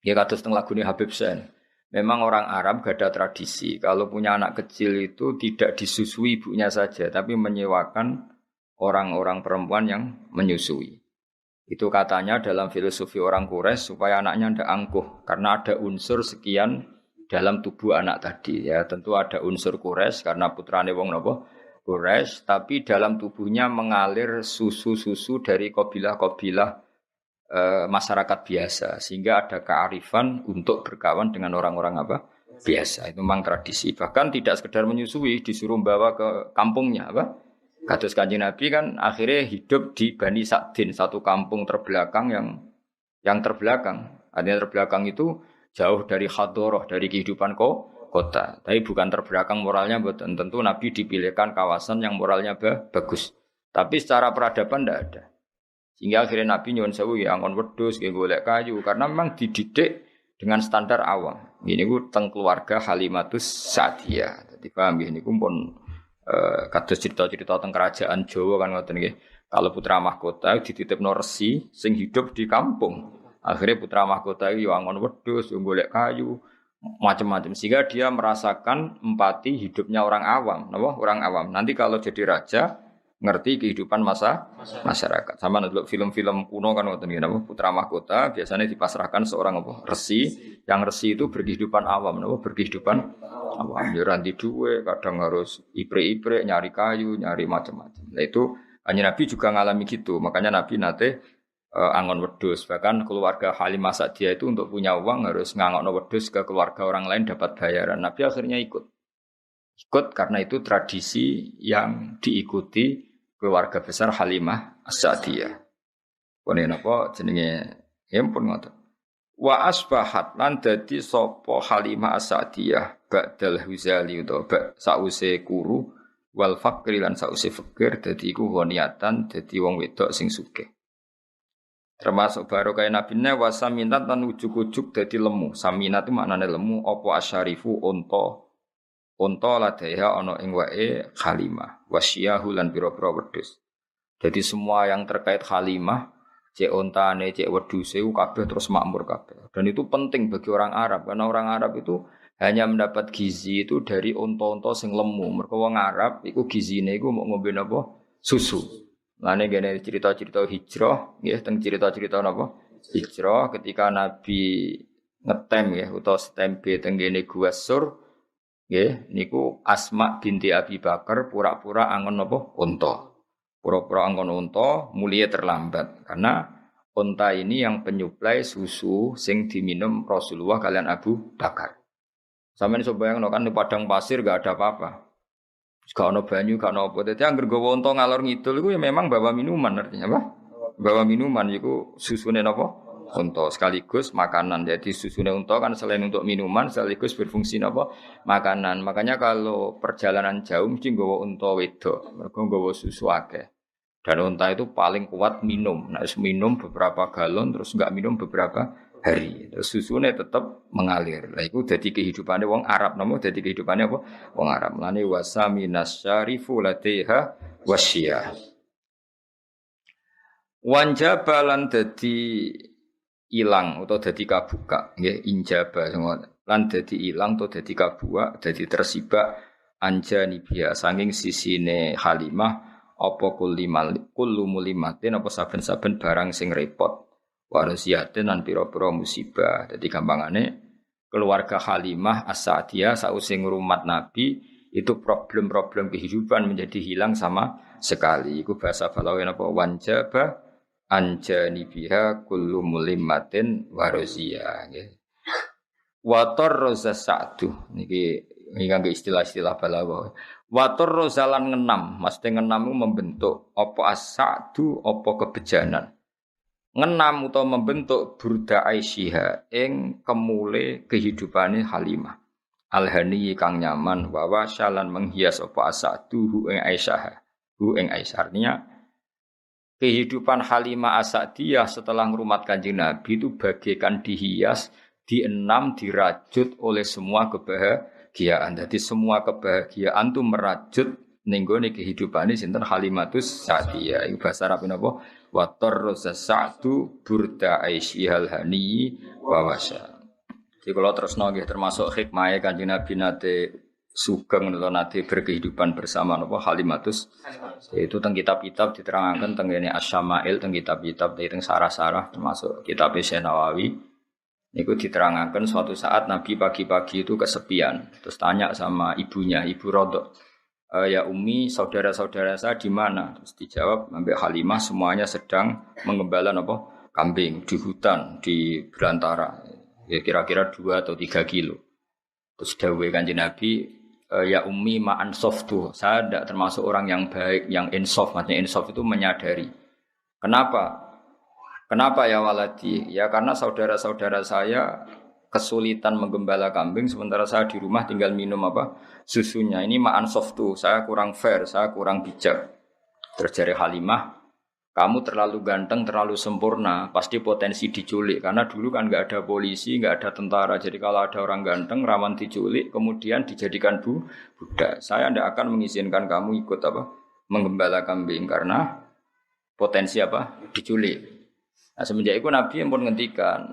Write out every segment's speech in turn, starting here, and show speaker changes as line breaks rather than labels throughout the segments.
Ya kados teng lagune Habib Sen. Memang orang Arab gak ada tradisi kalau punya anak kecil itu tidak disusui ibunya saja, tapi menyewakan orang-orang perempuan yang menyusui. Itu katanya dalam filosofi orang Quraisy supaya anaknya tidak angkuh karena ada unsur sekian dalam tubuh anak tadi ya. Tentu ada unsur Quraisy karena putrane wong napa Quraisy, tapi dalam tubuhnya mengalir susu-susu dari kabilah-kabilah masyarakat biasa sehingga ada kearifan untuk berkawan dengan orang-orang apa biasa. Itu memang tradisi. Bahkan tidak sekedar menyusui, disuruh bawa ke kampungnya apa? Kados Kanjeng Nabi kan akhirnya hidup di Bani Sa'din, satu kampung terbelakang yang terbelakang. Artinya terbelakang itu jauh dari hadoroh, dari kehidupan kota. Tapi bukan terbelakang moralnya, betul. Tentu Nabi dipilihkan kawasan yang moralnya bagus. Tapi secara peradaban tidak ada. Sehingga akhirnya Nabi nyuwun sewu ya angon wedhus, nggih golek kayu karena memang dididik dengan standar awam. Ini ku teng keluarga Halimatus Sa'diyah. Dadi paham nggih niku pun kados cerita-cerita tentang kerajaan Jawa kan ngoten nggih. Kalau putra mahkota dititipno resi sing hidup di kampung. Akhirnya putra mahkota yo angon wedhus, yo golek kayu, macam-macam sehingga dia merasakan empati hidupnya orang awam, napa? Orang awam. Nanti kalau jadi raja ngerti kehidupan masyarakat. Sama ndelok film-film kuno kan ngoten nggih napa? Putra mahkota biasanya dipasrahkan seorang apa? Resi. Yang resi itu berkehidupan awam, napa? Berkehidupan awam, ya ranti duwe, kadang harus ipre-ipre, nyari kayu, nyari macam-macam. Nah itu hanya Nabi juga ngalami gitu. Makanya Nabi nate angon wedhus. Bahkan keluarga Halimah Sa'diyah itu untuk punya uang harus ngangokno wedhus ke keluarga orang lain dapat bayaran. Nabi akhirnya ikut karena itu tradisi yang diikuti keluarga besar Halimah As-Sa'diyah. Kene napa jenenge? Empun ngoten. Wa asbahat lan dadi sapa Halimah As-Sa'diyah ba'dal Huzali utawa sause kuru wal fakri lan sause fakir dadi iku honiatan dadi wong wedok sing sugih. Termasuk barokah nabine wa saminat lan ujug-ujug dadi lemu. Saminat itu maknane lemu apa asyarifu unta ladaiha ana ing wae Halimah wasyahu lan pira-pira wedhus. Jadi semua yang terkait Halimah cek ontane, cek wedhuse kabeh terus makmur kabeh. Dan itu penting bagi orang Arab karena orang Arab itu hanya mendapat gizi itu dari unta-unta sing lemu. Mergo wong Arab iku gizine iku mau ngombe napa? Susu. Lane gene cerita-cerita hijrah, nggih teng cerita-cerita napa? Hijrah ketika Nabi ngetem ya utawa setembe teng gene Gua Sur, nggih niku Asma binti Abi Bakar pura-pura angon napa? Unta. Pura-pura anggon unta mulia terlambat karena unta ini yang penyuplai susu sing diminum Rasulullah kalian Abu Bakar. Sampeyan iso bayangno kan di padang pasir gak ada apa-apa. Gak ono banyu, gak ono apa. Dadi anggere gawa unta ngalor ngidul iku ya memang bawa minuman artinya apa? Bawa minuman iku susune napa? Unta sekaligus makanan. Jadi susune unta kan selain untuk minuman sekaligus berfungsi napa? Makanan. Makanya kalau perjalanan jauh mesti nggawa unta wedok, mergo nggawa susu akeh. Dan unta itu paling kuat minum. Nah, minum beberapa galon terus enggak minum beberapa hari. Terus susunya tetap mengalir. Lah iku dadi kehidupane wong Arab namo dadi kehidupane apa? Wong Arab. Lane wasaminas syarifu ladaiha wasyah. Wanjabalan dadi ilang atau dadi kabuka nggih injaba lan dadi ilang atau dadi kabuka dadi tersibak anjani biya saking sisine Halimah apa kullu mulimatin apa saben-saben barang sing repot warasiatin lan pira-pira musibah. Dadi gampangane keluarga Halimah As-Sa'diyah sause ngrumat Nabi itu problem-problem kehidupan menjadi hilang sama sekali. Iku bahasa Balawen apa wanjaba anjani biha kullu mulimatin warasiya nggih. Wator roza sa'du niki nganggo istilah-istilah Balawa. Wator rozalan ngenam, mesti ngenam itu membentuk apa as-sa'du apa kebejanan. Ngenam utawa membentuk burda Aisyah ing kemule kehidupane Halimah. Alhani kang nyaman wa wasyalan menghias apa as-sa'du hu ing Aisyah. Hu ing Aisyah artinya kehidupan Halimah As-Sa'diyah setelah ngrumat Kanjeng Nabi itu bagaikan dihias, dienam, dirajut oleh semua kebahagiaan. Jadi semua kebahagiaan itu merajut ning gone kehidupane sinten Halimatus Sa'diyah. Iku bahasa Arab napa? Wa tarza sa'du burda aisyhal hani wa wasya. Jadi kalau terus nggih termasuk hikmahnya Kanjeng Nabi nate sugeng atau nate berkehidupan bersama napa Halimatus. Itu teng kitab-kitab diterangkan teng ngene Asy-Syama'il teng kitab-kitab teng sarah-sarah termasuk kitab Syekh Nawawi. Niku diterangkan suatu saat Nabi pagi-pagi itu kesepian, terus tanya sama ibunya, Ibu Rodok, ya Umi, saudara-saudara saya di mana? Terus dijawab, Mbak Halimah semuanya sedang mengembala apa? Kambing di hutan, di belantara, ya kira-kira 2 atau 3 kilo. Terus dawuh Kanjeng Nabi, ya Umi ma'an softu, saya tidak termasuk orang yang baik, yang insof, maksudnya insof itu menyadari. Kenapa? Kenapa ya waladi? Ya karena saudara-saudara saya kesulitan menggembala kambing sementara saya di rumah tinggal minum apa? Susunya. Ini ma'an softu, saya kurang fair, saya kurang bijak. Terjadi Halimah, kamu terlalu ganteng, terlalu sempurna, pasti potensi diculik. Karena dulu kan nggak ada polisi, nggak ada tentara. Jadi kalau ada orang ganteng, rawan diculik, kemudian dijadikan budak. Saya tidak akan mengizinkan kamu ikut apa? Menggembala kambing karena potensi apa? Diculik. Nah, semenjak itu Nabi yang pun ngendikan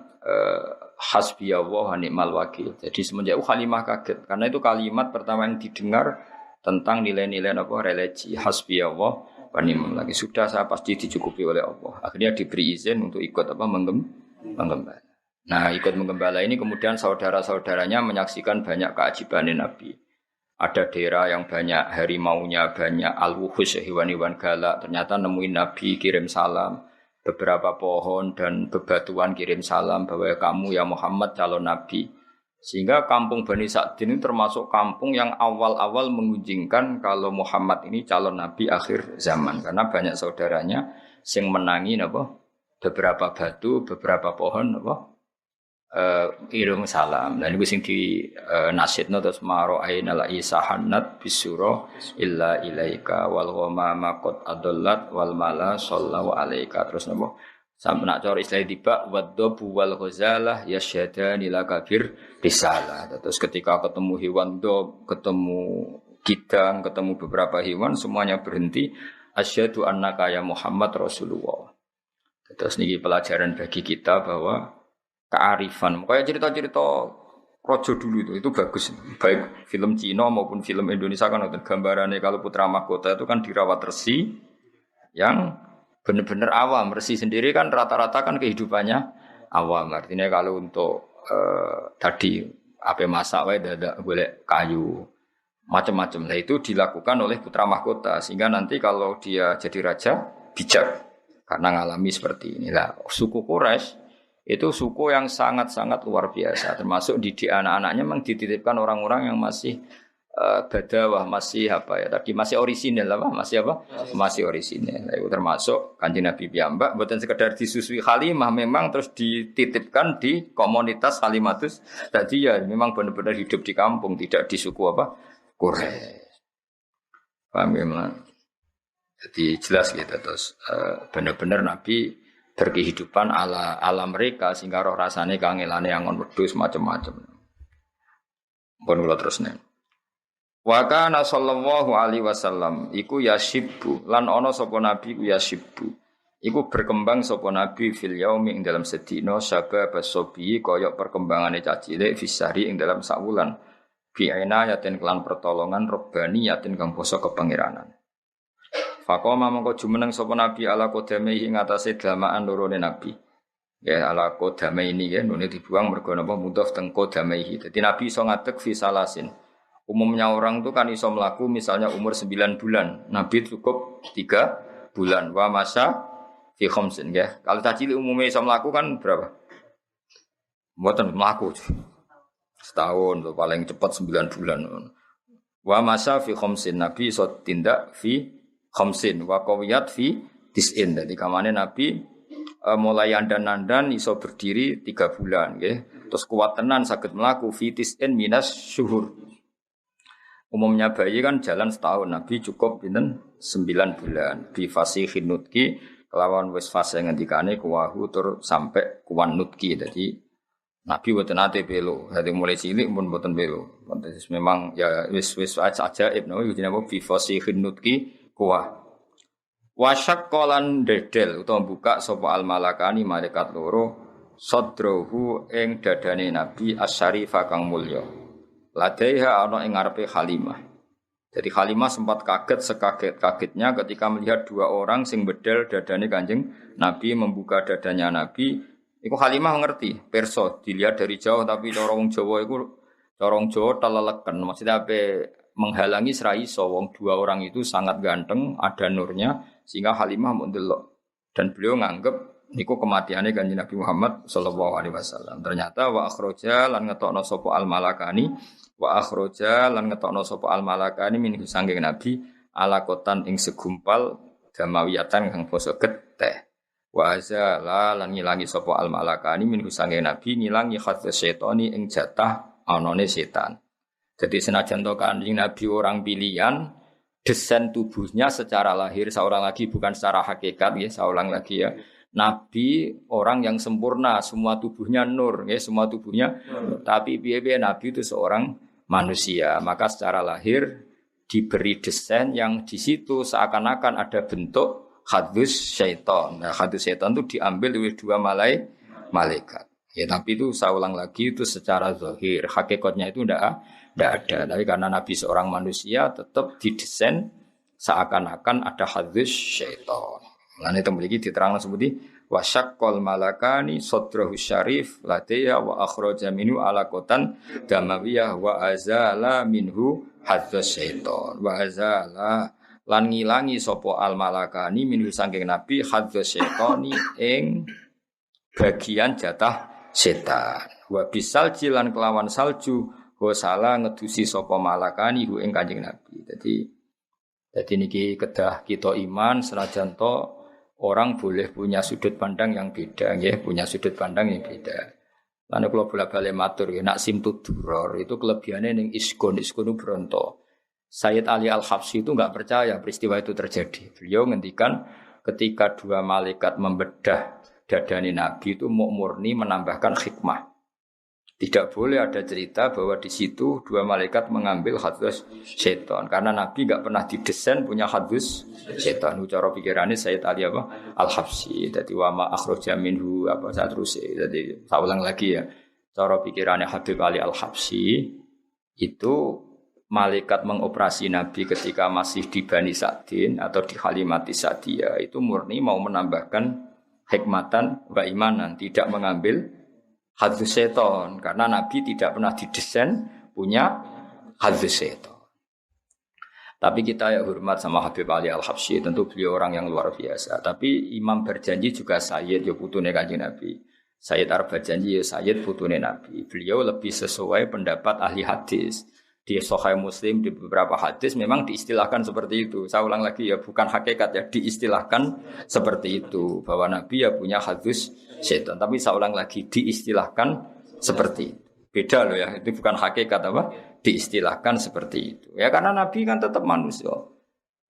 hasbiyallah wa ni'mal wakil. Jadi semenjak itu Halimah kaget karena itu kalimat pertama yang didengar tentang nilai-nilai apa religi hasbiyallah wa ni'mal wakil. Sudah saya pasti dicukupi oleh Allah. Akhirnya diberi izin untuk ikut apa menggembala. Nah, ikut menggembala ini kemudian saudara-saudaranya menyaksikan banyak keajaiban Nabi. Ada daerah yang banyak harimaunya, banyak al-wuhus hewan-hewan galak. Ternyata nemuin Nabi kirim salam. Beberapa pohon dan bebatuan kirim salam bahwa kamu ya Muhammad calon Nabi. Sehingga kampung Bani Sa'din ini termasuk kampung yang awal-awal mengunjingkan kalau Muhammad ini calon Nabi akhir zaman. Karena banyak saudaranya yang menangi apa, beberapa batu, beberapa pohon apa, kirim salam. Dan itu sing di nasidna terus maro ainal isahanat bisuro illa ilaika wal ghamama qad adallat wal mala sallallahu alaika. Terus napa sampe nak cara istilah tiba wadhabu wal ghazalah yasyadani lakabir risalah. Terus ketika ketemu hewan dob, ketemu kidang, ketemu beberapa hewan semuanya berhenti asyhadu annaka ya Muhammad Rasulullah. Terus niki pelajaran bagi kita bahwa kearifan, kayak cerita-cerita rojo dulu itu bagus, baik film Cina maupun film Indonesia kan ada gambarannya kalau putra mahkota itu kan dirawat resi yang benar-benar awam, resi sendiri kan rata-rata kan kehidupannya awam, artinya kalau untuk tadi apa masak, dadak golek kayu, macam-macam, lah itu dilakukan oleh putra mahkota sehingga nanti kalau dia jadi raja bijak karena ngalami seperti inilah suku Quraisy. Itu suku yang sangat-sangat luar biasa. Termasuk didik anak-anaknya memang dititipkan orang-orang yang masih badawah, masih apa ya tadi masih orisinil apa? Masih apa? Masih orisinil. Itu termasuk Kanjeng Nabi piyambak bukan sekedar disusui Halimah, memang terus dititipkan di komunitas Halimatus. Tadi ya memang benar-benar hidup di kampung, tidak di suku apa? Quraisy. Paham ya, Man? Jadi jelas gitu terus benar-benar Nabi berkehidupan ala mereka sehingga roh rasane kangelane angon wedhus macam-macam. Pun kula terusne. Wa kana sallallahu alaihi wasallam iku yasibbu lan ana sapa nabi ku yasibbu. Iku berkembang sapa nabi fil yaumi ing dalam sedina saka basobi kaya perkembangane cacilek fisari ing dalam sawulan. Bi aina yatin kelan pertolongan robbani yatin kang basa kepangeranan. Faqama mongko jumeneng sapa nabi ala qodame ing atase damaan lorone nabi. Ya ala qodame ini ya nune dibuang mergo napa mudhof teng qodame iki. Dadi nabi iso ngadeg fi salasin. Umumnya orang itu kan iso mlaku misalnya umur 9 bulan. Nabi cukup 3 bulan. Wa masa fi khamsin ya. Kalau caci umumnya iso mlaku kan berapa? Mboten mlaku. Setahun tuh paling cepat 9 bulan. Wa masa fi khamsin nabi iso tindak fi khamsin wa qawiyat fi tis'in. Jadi kamane Nabi mulai andan-andan iso berdiri 3 bulan nggih. Terus kuat tenan saged mlaku fi tis'in minas syuhur. Umumnya bayi kan jalan setahun, Nabi cukup pinten 9 bulan. Bi fasihin nutki kelawan wis fase ngendikane kuwahu tur sampai kuwan nutki. Jadi Nabi mboten ate belo. Dadi mulai cilik pun mboten belo. Memang ya wis ajaib no iki jenenge bi fasihin nutki kuah. Wasyak kolan dedel utawa buka sapa al malakani malaikat loro sadrahu ing dadane Nabi asyarifa kang mulya. Ladaiha ana ing ngarepe Halimah. Jadi Halimah sempat kaget sekaget-kagetnya ketika melihat dua orang sing bedel dadane Kanjeng Nabi, membuka dadanya Nabi. Iku Halimah ngerti, perso dilihat dari jauh, tapi cara wong Jawa iku cara wong Jawa teleleken. Maksudnya apa menghalangi serai wong dua orang itu sangat ganteng, ada nurnya sehingga Halimah mau ndelok. Dan beliau nganggep niku kematiannya Kanjeng Nabi Muhammad sallallahu alaihi wasallam. Ternyata wa akhraja lan ngetokno sapa al malakani wa akhraja lan ngetokno sapa al malakani min sanging Nabi alakotan ing segumpal damawiyatan kang basa getih. Wa azala lan ngilangi sapa al malakani min sanging Nabi ngilangi khadz syaitani ing jatah anane setan. Jadi senajan to Kanjeng Nabi orang pilihan, desain tubuhnya secara lahir seorang lagi bukan secara hakikat ya, seorang lagi ya. Nabi orang yang sempurna, semua tubuhnya nur ya, semua tubuhnya. Tapi piye-piye Nabi itu seorang manusia, maka secara lahir diberi desain yang di situ seakan-akan ada bentuk hadus syaitan. Nah, hadus syaitan itu diambil oleh dua malaikat. Ya, tapi itu saya ulang lagi itu secara zahir, hakikatnya itu tidak ada. Tapi karena Nabi seorang manusia tetap didesain seakan-akan ada hadus syaitan. Lan itu memiliki diterangkan seperti wasyaqqal malakani sadrahu syarif ladaya wa akhraja minhu alaqatan damawiyah wa azala minhu hadz syaitan wa azala lan ngilangi sapa al malakani minhu saking nabi hadz syaitani ing bagian jatah setan wa bisal jilan kelawan salju wasala ngedusi sapa malakani hu ing kanjeng nabi. Jadi niki kedah kita iman senajan to orang boleh punya sudut pandang yang beda, ya, punya sudut pandang yang beda. Lalu kalau bola-balik matur, ya, nak simtud duror itu kelebihannya yang iskun beronto. Sayyid Ali Al-Habsyi itu enggak percaya peristiwa itu terjadi. Beliau ngendikan ketika dua malaikat membedah dadane Nabi itu murni menambahkan hikmah. Tidak boleh ada cerita bahwa di situ dua malaikat mengambil hadus setan karena Nabi enggak pernah didesain punya hadus setan. Cara pikirannya Sayyid Ali Al-Habsyi. Jadi wa ma akhraja minhu apa saat terus. Jadi saya ulang lagi ya. Cara pikirannya Habib Ali Al-Habsyi itu malaikat mengoperasi Nabi ketika masih di Bani Sa'din atau di Halimati Sa'diyah itu murni mau menambahkan hikmatan wa imanan, tidak mengambil hadus setan karena Nabi tidak pernah didesain punya hadus setan. Tapi kita ya hormat sama Habib Ali Al-Habsyi, tentu beliau orang yang luar biasa. Tapi Imam berjanji juga Sayyid ya putune Kanjeng Nabi. Sayyid Arab berjanji ya Sayyid putune Nabi. Beliau lebih sesuai pendapat ahli hadis. Di Sahih Muslim di beberapa hadis memang diistilahkan seperti itu. Saya ulang lagi ya, bukan hakikat ya, diistilahkan seperti itu bahwa Nabi ya punya hadis setan. Tapi saya ulang lagi diistilahkan seperti itu. Beda loh ya, itu bukan hakikat apa? Diistilahkan seperti itu. Ya karena Nabi kan tetap manusia.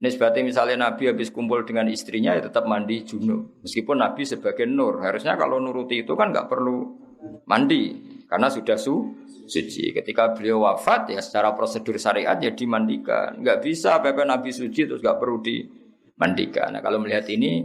Nisbatnya misalnya Nabi habis kumpul dengan istrinya ya tetap mandi junub. Meskipun Nabi sebagai nur, harusnya kalau nuruti itu kan nggak perlu mandi karena sudah suci. Ketika beliau wafat ya secara prosedur syariat ya dimandikan. Enggak bisa PP Nabi suci terus enggak perlu dimandikan. Nah, kalau melihat ini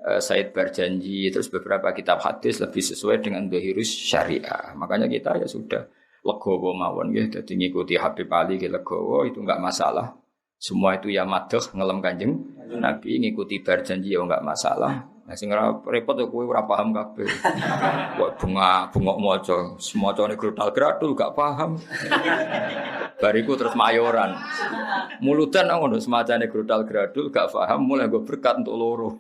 Said berjanji terus beberapa kitab hadis lebih sesuai dengan dhahirus syariah. Makanya kita ya sudah legowo mawon nggih dadi ngikuti Habib Ali nggih legowo itu enggak masalah. Semua itu ya madheh ngelem Kanjeng Nabi ngikuti berjanji ya enggak masalah. Nah sing repot kowe ora paham kabeh. Kok bengok maca, semacane grutal-gratul gak paham. Bariku terus mayoran. Mulutan ngono semacane grutal-gratul gak paham mulai go berkat untuk loro.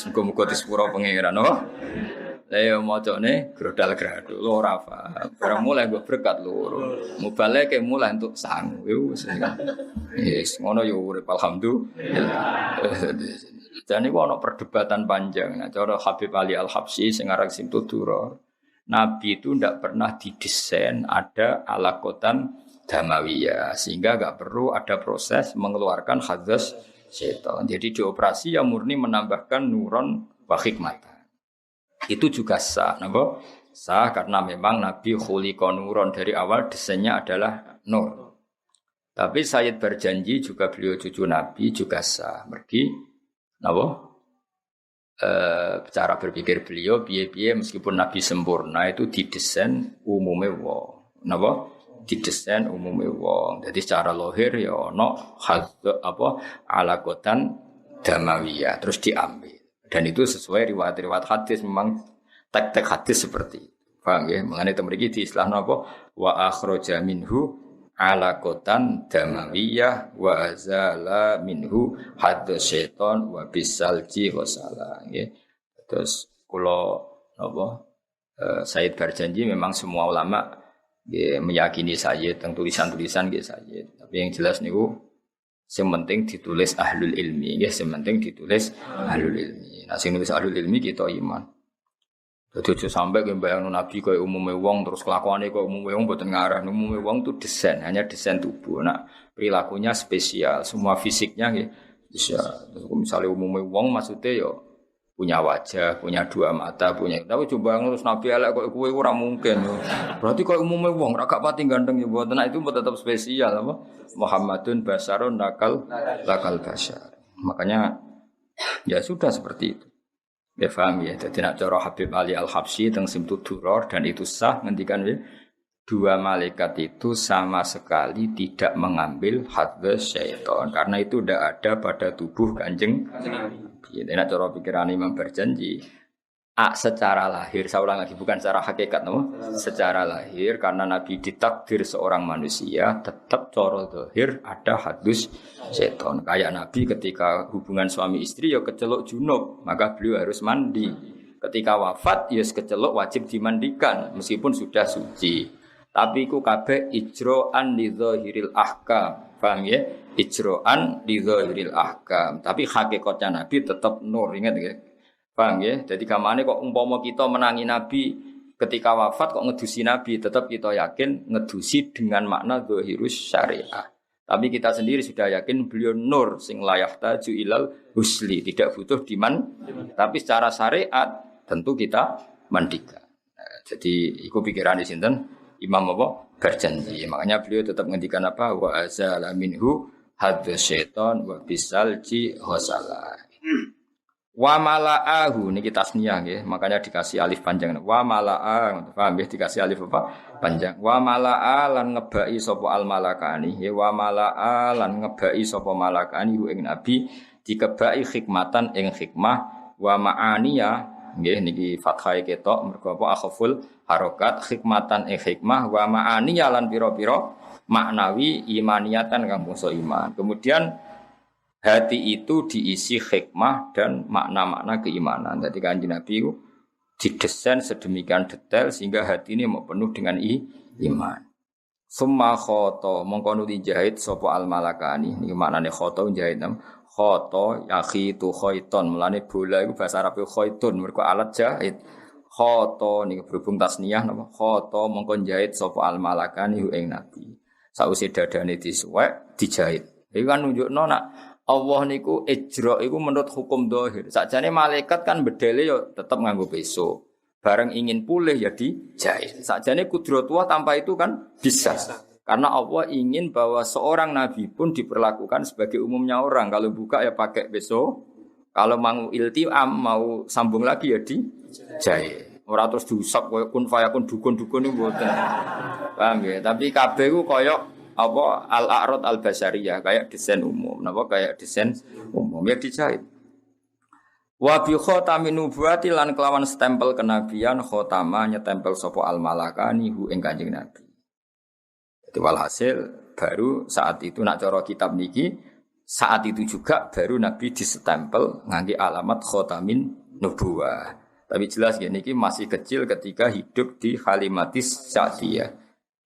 Muga-muga disepuro pangeran, oh. Lah macane grutal-gratul ora paham. Ora mulai go berkat loro. Mubaleke mulai untuk sang. Wis yes, ngono yo urip alhamdulillah. Dan iku ana perdebatan panjang. Nah, cara Habib Ali Al-Habsyi sing aran Simtudura, Nabi itu ndak pernah didesain ada alakotan damawiyah sehingga enggak perlu ada proses mengeluarkan hadis setan. Jadi dioperasi yang murni menambahkan nuron wa hikmatan. Itu juga sah, napa? Sah karena memang Nabi khuliqa nuron dari awal desainnya adalah nur. Tapi Sayyid berjanji juga beliau cucu Nabi juga sah. Mergi, napa? cara berpikir beliau piye-piye meskipun Nabi sempurna itu didesain umume wong. Napa? Didesain umume wong. Jadi secara lahir ya ono alagotan damawiyah terus diambil. Dan itu sesuai riwayat-riwayat hadis memang tek-tek hadis seperti itu. Paham ya? Mengenai temriki di istilah napa? Wa akhraja minhu alagotan damawiyah wa azala minhu hadz syaiton wa bisalji wasala nggih. Terus kula napa Said berjanji memang semua ulama nggih meyakini saya tentang tulisan-tulisan nggih saya. Tapi yang jelas niku sing penting ditulis ahlul ilmi nggih, sing penting ditulis ahlul ilmi. Nah sing nulis ahlul ilmi kita iman. Jadi aja sampai ke bayangno Nabi kaya umume wong terus kelakuane kaya umume wong mboten ngarah. Umume wong itu desain, hanya desain tubuh. Nah, perilakunya spesial, semua fisiknya nggih bisa. Misalnya umume wong maksudnya ya punya wajah, punya dua mata, punya. Tapi coba ngurus Nabi elek kaya kowe ora mungkin. Berarti kaya umume wong ora gak pati ganteng ya mboten. Nah, itu tetap spesial apa? Muhammadun basarun lakal basyar. Makanya ya sudah seperti itu. Ya paham ya, jadi nak cara Habib Ali Al-Habsyi teng Simtud Duror dan itu sah ngendikan ya, dua malaikat itu sama sekali tidak mengambil hadz syaitan karena itu tidak ada pada tubuh Kanjeng Nabi. Jadi nak cara pikiran Imam berjanji secara lahir, saya ulang lagi bukan secara hakikat, no? Secara lahir karena Nabi ditakdir seorang manusia tetap cara zahir ada hadus seton. Kayak Nabi ketika hubungan suami istri ya kecelok junub, maka beliau harus mandi. Ketika wafat ya kecelok wajib dimandikan meskipun sudah suci. Tapi ku kabeh ijro'an li zahiril ahkam. Paham ya? Ijro'an li zahiril ahkam. Tapi hakikatnya Nabi tetap nur, ingat ya? Paham ya? Jadi kamane kok umpama kita menangi Nabi ketika wafat kok ngedusi Nabi, tetap kita yakin ngedusi dengan makna zahirus syariah. Tapi kita sendiri sudah yakin beliau nur sing layah taju ilal husli, tidak butuh diman. Tapi secara syariat tentu kita mandikan. Nah, jadi itu pikiran di sinten Imam apa berjanji. Makanya beliau tetap ngendikan apa wa azala minhu hadz syaitan wa bisalji hasala. Wa mala'ahu niki tasniyah nggih, makanya dikasih alif panjang. Wa mala'a, paham nggih dikasih alif apa? Panjang. Wa mala'a lan ngebai sapa al malakani. Ya wa mala'a lan ngebai sapa malakani hu ing nabi dikebai hikmatan ing hikmah wa ma'aniya nggih niki fathah ketok mergo apa akhful harokat hikmatan ing hikmah wa ma'aniya lan pira-pira maknawi imaniyatan kang bangsa iman. Kemudian hati itu diisi hikmah dan makna-makna keimanan. Jadi Kanjeng Nabi itu didesain sedemikian detail sehingga hati ini mau penuh dengan iman. Summa khoto mongko dijahit sapa al malakani. Niki maknane khoto jahit nam. Khoto yakhitu khaiton. Mulane bola iku bahasa Arab khaitun mergo alat jahit. Khoto niki berhubung tasniyah napa? Khoto mongko jahit sapa al malakani ing Nabi. Sausé dadane disuwek dijahit. Iku kan nunjukno nak Allah niku ijra iku menurut hukum zahir. Sakjane malaikat kan bedele yo tetep nganggo peso. Bareng ingin pulih ya dijahit. Sakjane kudratullah tanpa itu kan bisa. Karena Allah ingin bahwa seorang nabi pun diperlakukan sebagai umumnya orang. Kalau buka ya pakai peso. Kalau mau iltiam mau sambung lagi ya dijahit. Ora terus diusap koyo kun fayakun dukun-dukun niku mboten. Paham ya? Tapi kabeh ku koyo apa al-a'rad al-basariyah kayak desain umum, napa kayak desain umum ya dijahit. Wa bi khatamin nubuwati lan kelawan stempel kenabian khatama nyetempel sapa al-malakani hu ing Kanjeng Nabi. Jadi walhasil baru saat itu nak cara kitab niki saat itu juga baru Nabi disestempel ngangge alamat khatamin nubuwah. Tapi jelas ya niki masih kecil ketika hidup di Halimatis Sa'diyah.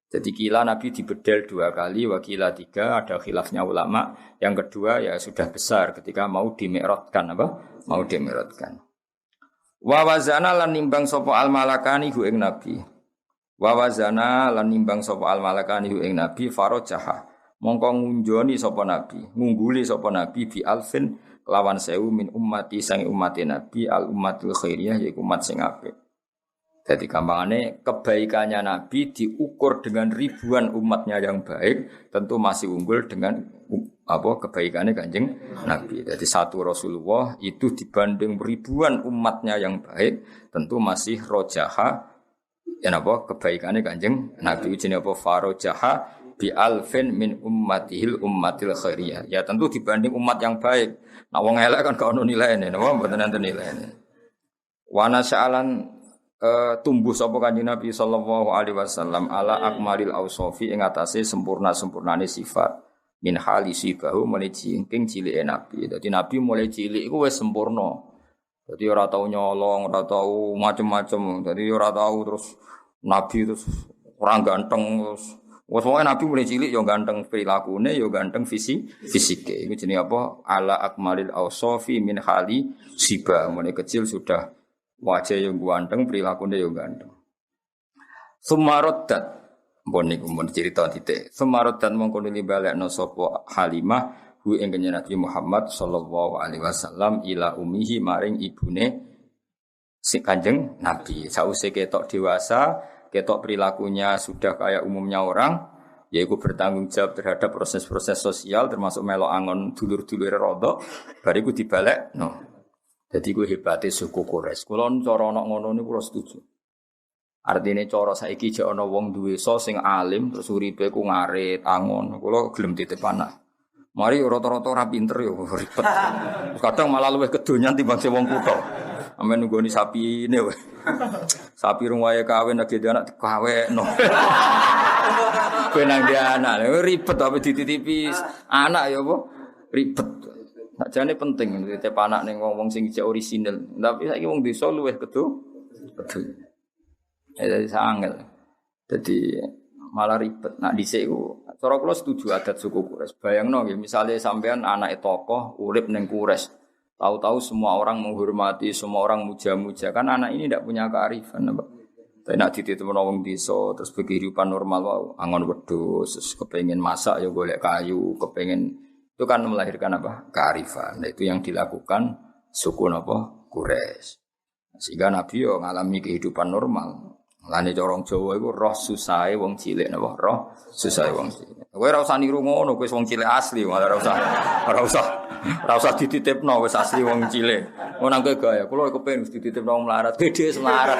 Jadi kila Nabi dibedel 2 kali, wakila 3, ada khilafnya ulama. Yang kedua ya sudah besar ketika mau dimi'rajkan apa? Mau dimi'rajkan. Wa wazana lan nimbang sapa al malakani hu ing Nabi. Wa wazana lan nimbang sapa al malakani hu ing Nabi farajaha. Mongko ngunjoni sapa Nabi, ngungguli sapa Nabi bi alfin lawan 1000 min ummati sang ummate Nabi al ummatul khairiyah yaiku umat sing apik. Jadi gampangannya kebaikannya Nabi diukur dengan ribuan umatnya yang baik, tentu masih unggul dengan kebaikannya Kanjeng Nabi. Jadi satu Rasulullah itu dibanding ribuan umatnya yang baik, tentu masih rojaha kebaikannya Kanjeng Nabi. Jenenge apa farojaha bi alfin min ummatihil ummatil khairiyah. Ya tentu dibanding umat yang baik. Nah wong elek kan gak ono nilaine, napa mboten enten nilaine. Wa nasa'alan tumbuh sapa Kanjeng Nabi sallallahu alaihi wasallam ala akmalil ausofi ing atase sempurnane sifat. Min halisi bahu mulai jingking cilike Nabi. Dadi Nabi mulai cilik iku wis sempurna. Dadi ora tau nyolong, ora tau macem-macem. Dadi ora tau terus Nabi terus ora ganteng terus. Wes wae Nabi mulai cilik ya ganteng prilakune ya ganteng fisike. Iku jenenge apa? Ala akmalil ausofi min hali siba. Mulai kecil sudah wajah yang ganteng, prilakune ya ganteng. Sumaroddat Mbon niku mun cerita titik. Semarot dan mongko nuli balekno sapa Halimah hu ing kanjeng Nabi Muhammad sallallahu alaihi wasallam ila ummihi maring ibune si Kanjeng Nabi. Sause ketok dewasa, ketok perilakunya sudah kayak umumnya orang, yaitu bertanggung jawab terhadap proses-proses sosial termasuk melok angon dulur-dulure rodok, bariku dibalekno. Dadi ku hebate suku Quraisy. Kula cara ana ngono niku kula setuju. Artine cara saiki jek ana wong duwe so sing alim terus uripe ku ngarit angon, kula gelem titip anak. Mari rata-rata ora pinter yo ribet. Kadang malah luwih kedonyan timbang sing wong kutho. Amen nggoni sapine wae. Sapi rung wae kawin lagi anak dikawekno. Ben nang dia anak ribet tapi dititipi anak ya apa? Ribet. Sakjane penting titip anak ning wong sing jek orisinal. Tapi saiki wong desa luwih kedo. Jadi sangat, jadi malah ribet. Nah dhisik iku, cara kula setuju adat suku Quraisy. Bayangno nggih, misale sampean anake tokoh urip ning Quraisy, tahu-tahu semua orang menghormati, semua orang muja-muja, kan anak ini tidak punya kearifan, apa? Tapi nak dititipno wong desa, terus kehidupan normal wae, angon wedhus, terus kepengin masak ya golek kayu, kepengin itu kan melahirkan apa? Kearifan. Nah, itu yang dilakukan suku napa? Quraisy. Sehingga Nabi yo ngalami kehidupan normal. Lane corong Jawa iku roh susahe wong cilik napa roh susahe wong cilik. Kowe ora usah niru ngono, kowe wong cilik asli, ora usah dititipno wis asli wong cilik. Ngono kowe gaya, kula kepengin dititipno wong melarat, gede selarat.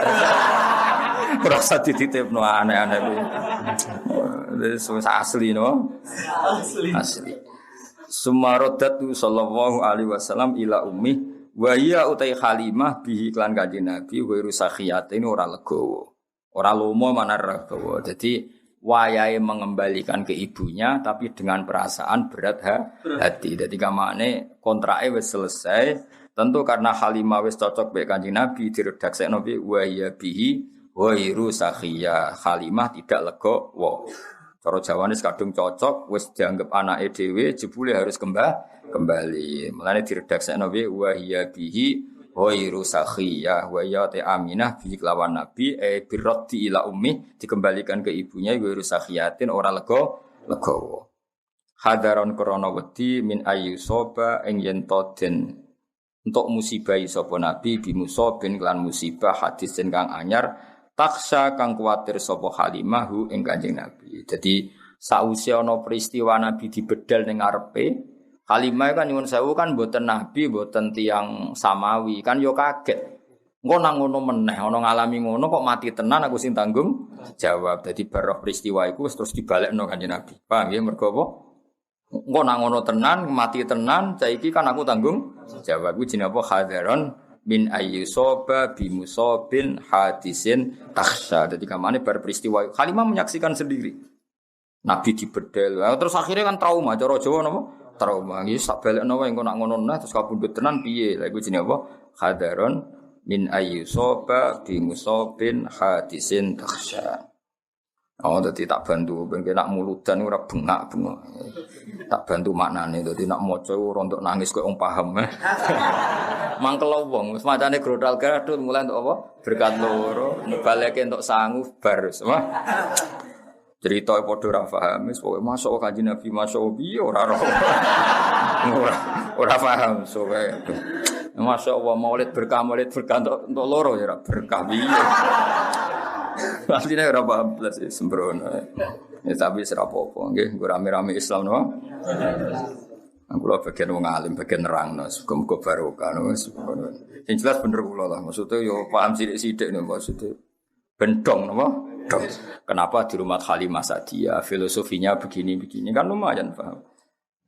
Ora usah dititipno aneh-aneh kuwi. Wis asli no. Asli. Sumarodatu sallallahu alaihi wasallam ila ummi wa ya utai Halimah bihi klan kanjeng Nabi wa rusakhiyate ora legowo. Ora lomo mana regawa. Jadi wayahe mengembalikan ke ibunya tapi dengan perasaan berat hati. Jadi kamane kontrake wis selesai. Tentu karena Halimah wis cocok mek Kanjeng Nabi diredaksekno bi wa ya bihi ghairu sakhiya. Halimah tidak legowo. Cara Jawane kadung cocok wis dianggap anake dhewe jebule harus kembali. Mulane diredaksekno bi wa ya bihi ghairu sakhiyah wa ya ta Aminah bi kelawan Nabi birrati ila ummi dikembalikan ke ibunya ghairu sakhiyatin ora legowo. Hadaron krana wedi min ayyusoba ing yen den untuk musibah sapa Nabi bi musabin lan musibah hadis kang anyar taksa kang kuwatir sapa Halimah hu ing Kanjeng Nabi. Jadi sausé ana peristiwa Nabi dibedal ning ngarepe Halimah kan nyuwun sewu kan mboten nabi, mboten tiyang samawi, kan yo kaget. Engko nang ngono meneh, ana ngalami ngono kok mati tenan aku sing tanggung jawab. Dadi baroh peristiwa iku terus dibalekno Kanjeng Nabi. Paham nggih mergo apa? Engko nang ngono tenan, mati tenan, saiki kan aku tanggung jawab. Kuwi jenenge apa? Hadaron min ayyusoba bi musabin hadisin takhsha. Dadi kamane bar peristiwa Halimah menyaksikan sendiri. Nabi dibedel. Terus akhirnya kan trauma, cara Jawa napa? Trauma iki sak balekno wae engko nak ngono nah terus kabundut tenan piye lha iku jenenge apa hadaron min ayyusoba bi musabin hadisin takhsha. Oh dadi tak bantu ben nak muludan ora bengak-bengok. Tak bantu maknane dadi nak maca ora entuk nangis koyo wong paham. Mangkel wong wis macane grodal gadut mulai entuk apa berkat loro baleke entuk sangu bar semua. Cerita padha ora paham wis pokoke masuk Kanjeng Nabi masuk piye ora paham sowe. Masyaallah maulid berkah untuk loro ya ora berkah piye. Asline ora paham blas sembrono. Ya tapi ora apa-apa nggih, nggo rame-rame Islam no. Aku lho bagian wong alim, bagian nerangno, muga-muga barokah. Sing jelas bener kula lah, maksudnya yo paham sithik-sithik nih maksudnya. Bendong napa? Dong. Kenapa di rumah Halimah Sa'diyah filosofinya begini-begini kan lumayan paham.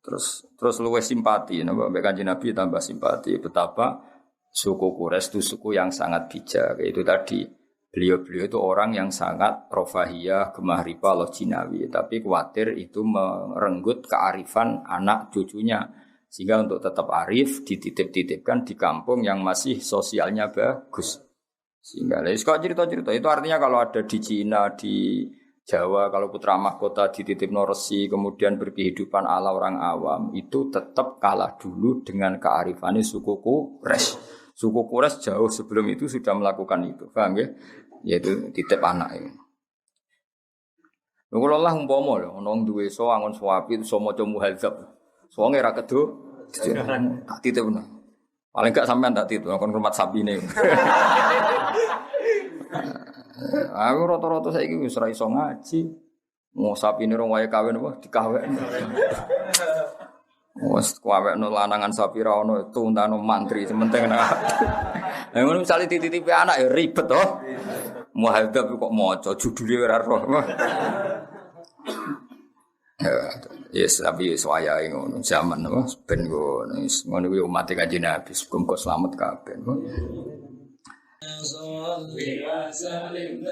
Terus luwih simpati napa mbek Kanjeng Nabi tambah simpati betapa suku Quraisy itu suku yang sangat bijak. Itu tadi beliau-beliau itu orang yang sangat rofahiyah, gemah riba, lojinawi. Tapi khawatir itu merenggut kearifan anak cucunya. Sehingga untuk tetap arif dititip-titipkan di kampung yang masih sosialnya bagus. Sehingga kok cerita-cerita itu artinya kalau ada di Cina, di Jawa, kalau putra mahkota dititip Resi, kemudian berkehidupan ala orang awam, itu tetap kalah dulu dengan kearifannya suku Quraisy. Suku Quraisy jauh sebelum itu sudah melakukan itu, paham ya? Yaitu titip anak ini. Lha Allah umpama lho ana duwe so angon suwapi iso maca muhadzab. Soale ra kedo tak titip bener. Paling gak sampean tak titip kon hormat sapine. Aku rata-rata saiki wis ora iso ngaji. Mau sapine rong wae kawin apa dikawekno. Wes kawekno lanangan sapi ra ono tuntano mantri sementing nek. Lah ngono misale dititipi anak ya ribet to. Muhadzab kok maca judule ora roh. Yes, tapi wayahe ngono zaman apa ben ngono kuwi umat Kanjeng Nabi muga selamat kabeh. Sallallahu alaihi wasallam